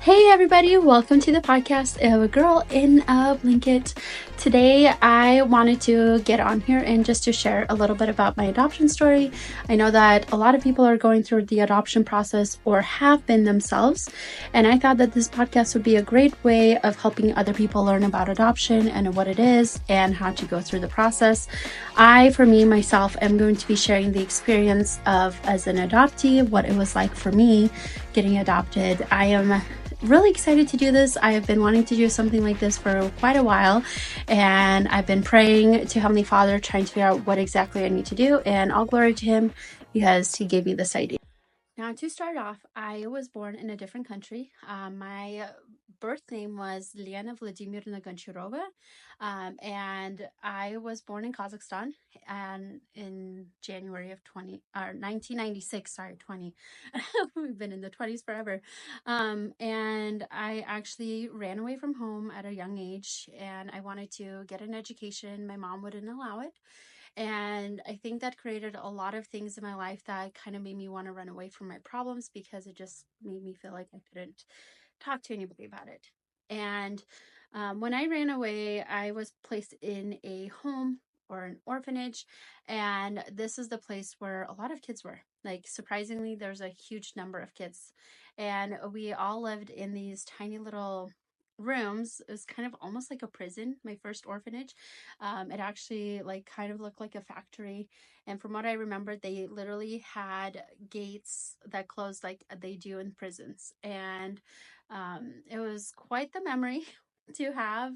Hey everybody, welcome to the podcast of a girl in a blanket. Today I wanted to get on here and just to share a little bit about my adoption story. I know that a lot of people are going through the adoption process or have been themselves, and I thought that this podcast would be a great way of helping other people learn about adoption and what it is and how to go through the process. For me, myself, am going to be sharing the experience of as an adoptee, what it was like for me getting adopted. I am really excited to do this. I have been wanting to do something like this for quite a while, and I've been praying to Heavenly Father, trying to figure out what exactly I need to do, and all glory to Him because He gave me this idea. Now, to start off, I was born in a different country. My birth name was Liana Vladimirovna Goncharova, and I was born in Kazakhstan and in January of 1996. Sorry, 20. We've been in the 20s forever. And I actually ran away from home at a young age, and I wanted to get an education. My mom wouldn't allow it. And I think that created a lot of things in my life that kind of made me want to run away from my problems because it just made me feel like I couldn't talk to anybody about it. And when I ran away, I was placed in a home or an orphanage. And this is the place where a lot of kids were. Like, surprisingly, there's a huge number of kids. And we all lived in these tiny little rooms. It was kind of almost like a prison, my first orphanage. It actually like kind of looked like a factory. And from what I remember, they literally had gates that closed like they do in prisons. And it was quite the memory to have.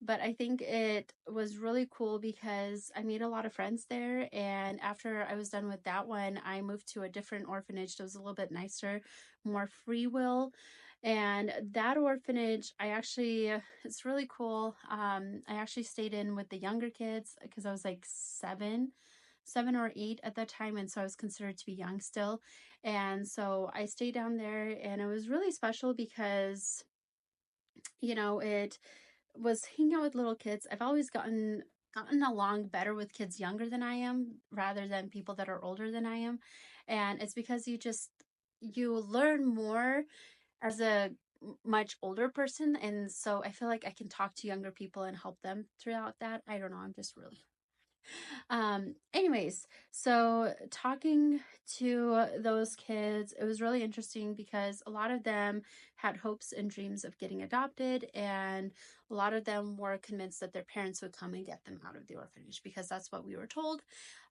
But I think it was really cool because I made a lot of friends there. And after I was done with that one, I moved to a different orphanage that was a little bit nicer, more free will. And that orphanage, it's really cool. I actually stayed in with the younger kids because I was like seven or eight at that time. And so I was considered to be young still. And so I stayed down there, and it was really special because, it was hanging out with little kids. I've always gotten along better with kids younger than I am rather than people that are older than I am. And it's because you learn more as a much older person, and so I feel like I can talk to younger people and help them throughout that. I don't know, I'm just really anyways, so talking to those kids, it was really interesting because a lot of them had hopes and dreams of getting adopted, and a lot of them were convinced that their parents would come and get them out of the orphanage because that's what we were told,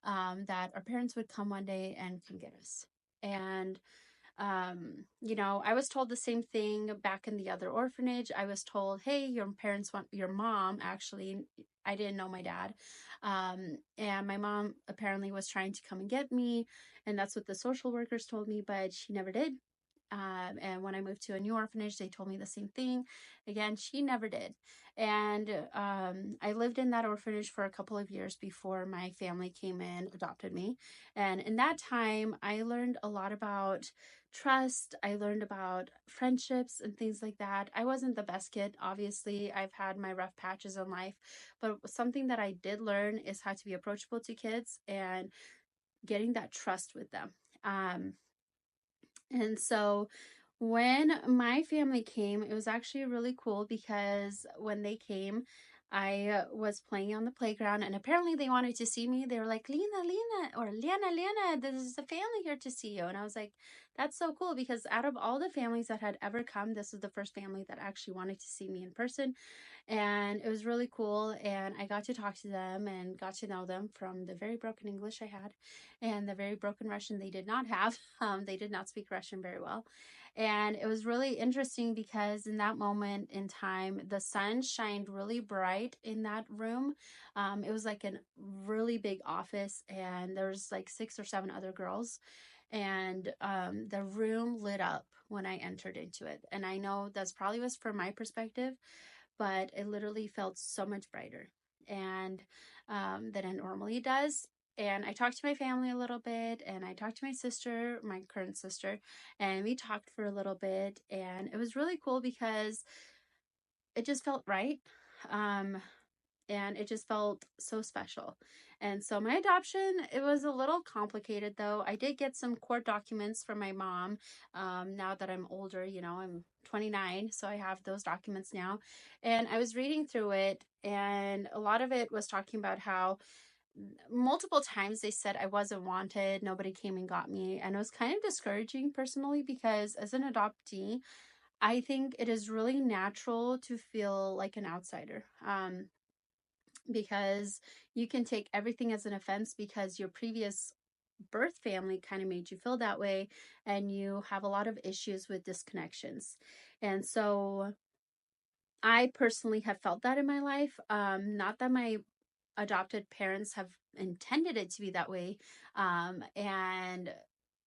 that our parents would come one day and come get us. And I was told the same thing back in the other orphanage. I was told, hey, your parents want your mom. Actually, I didn't know my dad. And my mom apparently was trying to come and get me, and that's what the social workers told me, but she never did. And when I moved to a new orphanage, they told me the same thing. Again, she never did. And I lived in that orphanage for a couple of years before my family came in, adopted me. And in that time, I learned a lot about trust. I learned about friendships and things like that. I wasn't the best kid, obviously. I've had my rough patches in life, but something that I did learn is how to be approachable to kids and getting that trust with them. And so when my family came, it was actually really cool because when they came, I was playing on the playground, and apparently they wanted to see me. They were like, Lena, this is the family here to see you. And I was like, that's so cool because out of all the families that had ever come, this was the first family that actually wanted to see me in person. And it was really cool. And I got to talk to them and got to know them from the very broken English I had and the very broken Russian they did not have. They did not speak Russian very well. And it was really interesting because in that moment in time, the sun shined really bright in that room. It was like a really big office, and there was like 6 or 7 other girls. And the room lit up when I entered into it. And I know that's probably was from my perspective, but it literally felt so much brighter and than it normally does. And I talked to my family a little bit, and I talked to my sister, my current sister, and we talked for a little bit. And it was really cool because it just felt right. Um, and it just felt so special. And so my adoption, it was a little complicated though. I did get some court documents from my mom. Now that I'm older, I'm 29, so I have those documents now. And I was reading through it, and a lot of it was talking about how multiple times they said I wasn't wanted, nobody came and got me. And it was kind of discouraging personally, because as an adoptee, I think it is really natural to feel like an outsider. Because you can take everything as an offense because your previous birth family kind of made you feel that way, and you have a lot of issues with disconnections. And so I personally have felt that in my life. Not that my adopted parents have intended it to be that way. And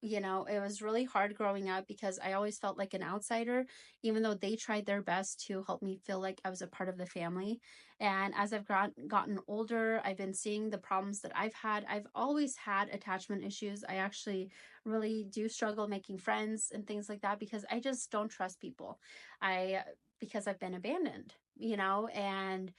it was really hard growing up because I always felt like an outsider, even though they tried their best to help me feel like I was a part of the family. And as I've gotten older, I've been seeing the problems that I've had. I've always had attachment issues. I actually really do struggle making friends and things like that because I just don't trust people. Because I've been abandoned, and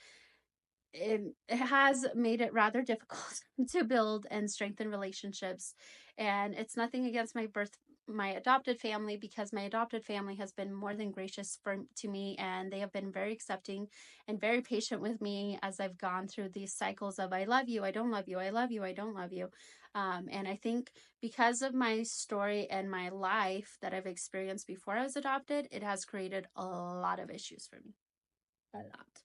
it has made it rather difficult to build and strengthen relationships. And it's nothing against my adopted family, because my adopted family has been more than gracious to me, and they have been very accepting and very patient with me as I've gone through these cycles of I love you, I don't love you, I love you, I don't love you. And I think because of my story and my life that I've experienced before I was adopted, it has created a lot of issues for me. A lot.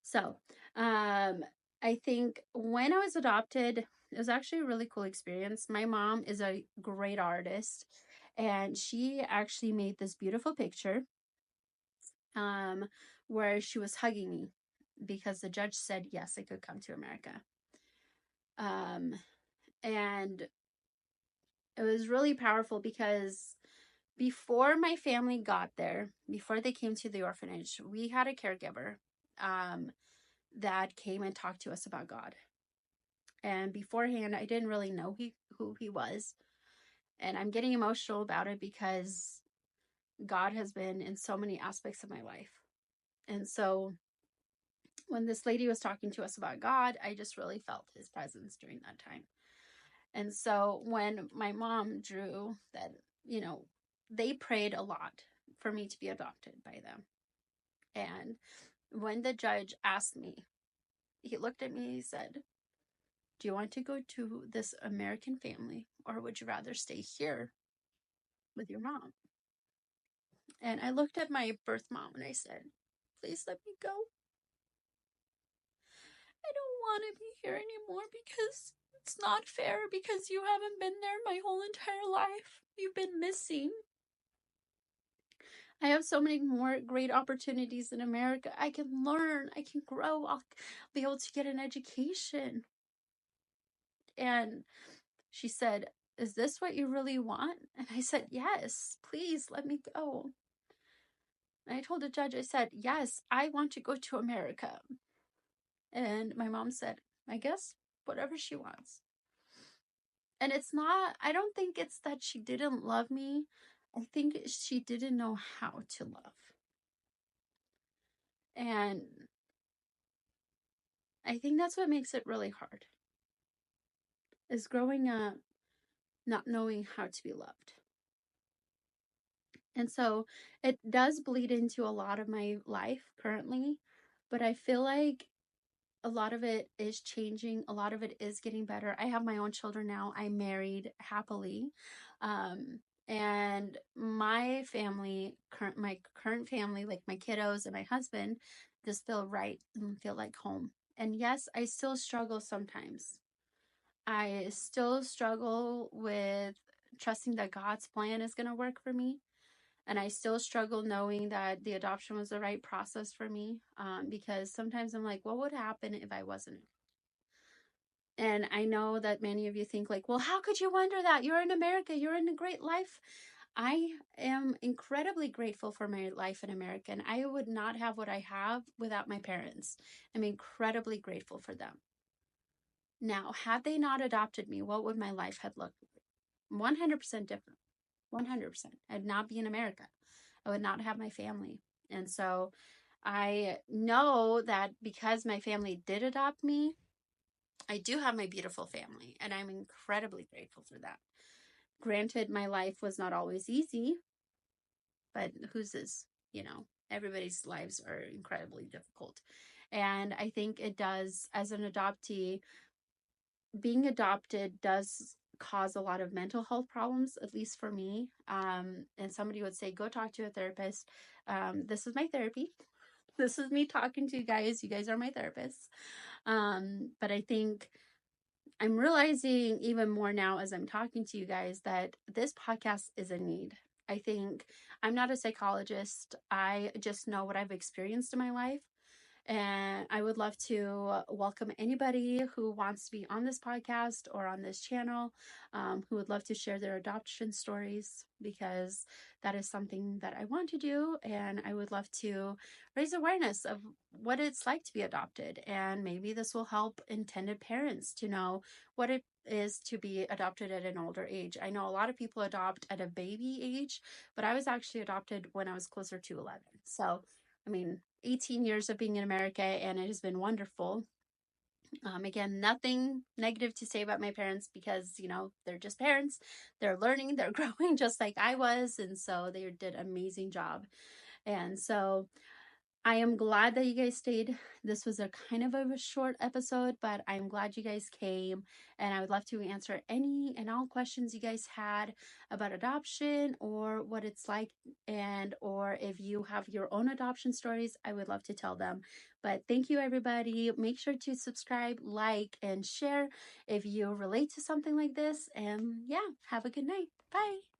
So, I think when I was adopted, it was actually a really cool experience. My mom is a great artist, and she actually made this beautiful picture, where she was hugging me because the judge said yes, I could come to America. And it was really powerful because before my family got there, before they came to the orphanage, we had a caregiver that came and talked to us about God. And beforehand, I didn't really know who he was. And I'm getting emotional about it because God has been in so many aspects of my life. And so when this lady was talking to us about God, I just really felt his presence during that time. And so when my mom drew that, they prayed a lot for me to be adopted by them. And when the judge asked me, he looked at me, he said, do you want to go to this American family, or would you rather stay here with your mom? And I looked at my birth mom and I said, please let me go. I don't want to be here anymore because it's not fair, because you haven't been there my whole entire life. You've been missing. I have so many more great opportunities in America. I can learn, I can grow, I'll be able to get an education. And she said, is this what you really want? And I said, yes, please let me go. And I told the judge, I said, yes, I want to go to America. And my mom said, I guess whatever she wants. And it's not, I don't think it's that she didn't love me. I think she didn't know how to love. And I think that's what makes it really hard, is growing up not knowing how to be loved. And so it does bleed into a lot of my life currently, but I feel like a lot of it is changing. A lot of it is getting better. I have my own children now. I'm married happily. And my family, my current family, like my kiddos and my husband, just feel right and feel like home. And yes, I still struggle sometimes. I still struggle with trusting that God's plan is going to work for me. And I still struggle knowing that the adoption was the right process for me, because sometimes I'm like, what would happen if I wasn't? And I know that many of you think like, well, how could you wonder that? You're in America. You're in a great life. I am incredibly grateful for my life in America, and I would not have what I have without my parents. I'm incredibly grateful for them. Now, had they not adopted me, what would my life have looked like? 100% different. 100%. I'd not be in America. I would not have my family. And so I know that because my family did adopt me, I do have my beautiful family, and I'm incredibly grateful for that. Granted, my life was not always easy, but whose is, everybody's lives are incredibly difficult. And I think it does, as an adoptee, being adopted does cause a lot of mental health problems, at least for me. And somebody would say, go talk to a therapist. This is my therapy. This is me talking to you guys. You guys are my therapists. But I think I'm realizing even more now as I'm talking to you guys that this podcast is a need. I think I'm not a psychologist. I just know what I've experienced in my life. And I would love to welcome anybody who wants to be on this podcast or on this channel, who would love to share their adoption stories, because that is something that I want to do. And I would love to raise awareness of what it's like to be adopted. And maybe this will help intended parents to know what it is to be adopted at an older age. I know a lot of people adopt at a baby age, but I was actually adopted when I was closer to 11. So, 18 years of being in America, and it has been wonderful. Again, nothing negative to say about my parents, because, they're just parents. They're learning, they're growing just like I was. And so they did an amazing job. And so I am glad that you guys stayed. This was a kind of a short episode, but I'm glad you guys came, and I would love to answer any and all questions you guys had about adoption or what it's like, and or if you have your own adoption stories, I would love to tell them. But thank you, everybody. Make sure to subscribe, like, and share if you relate to something like this. And yeah, have a good night. Bye.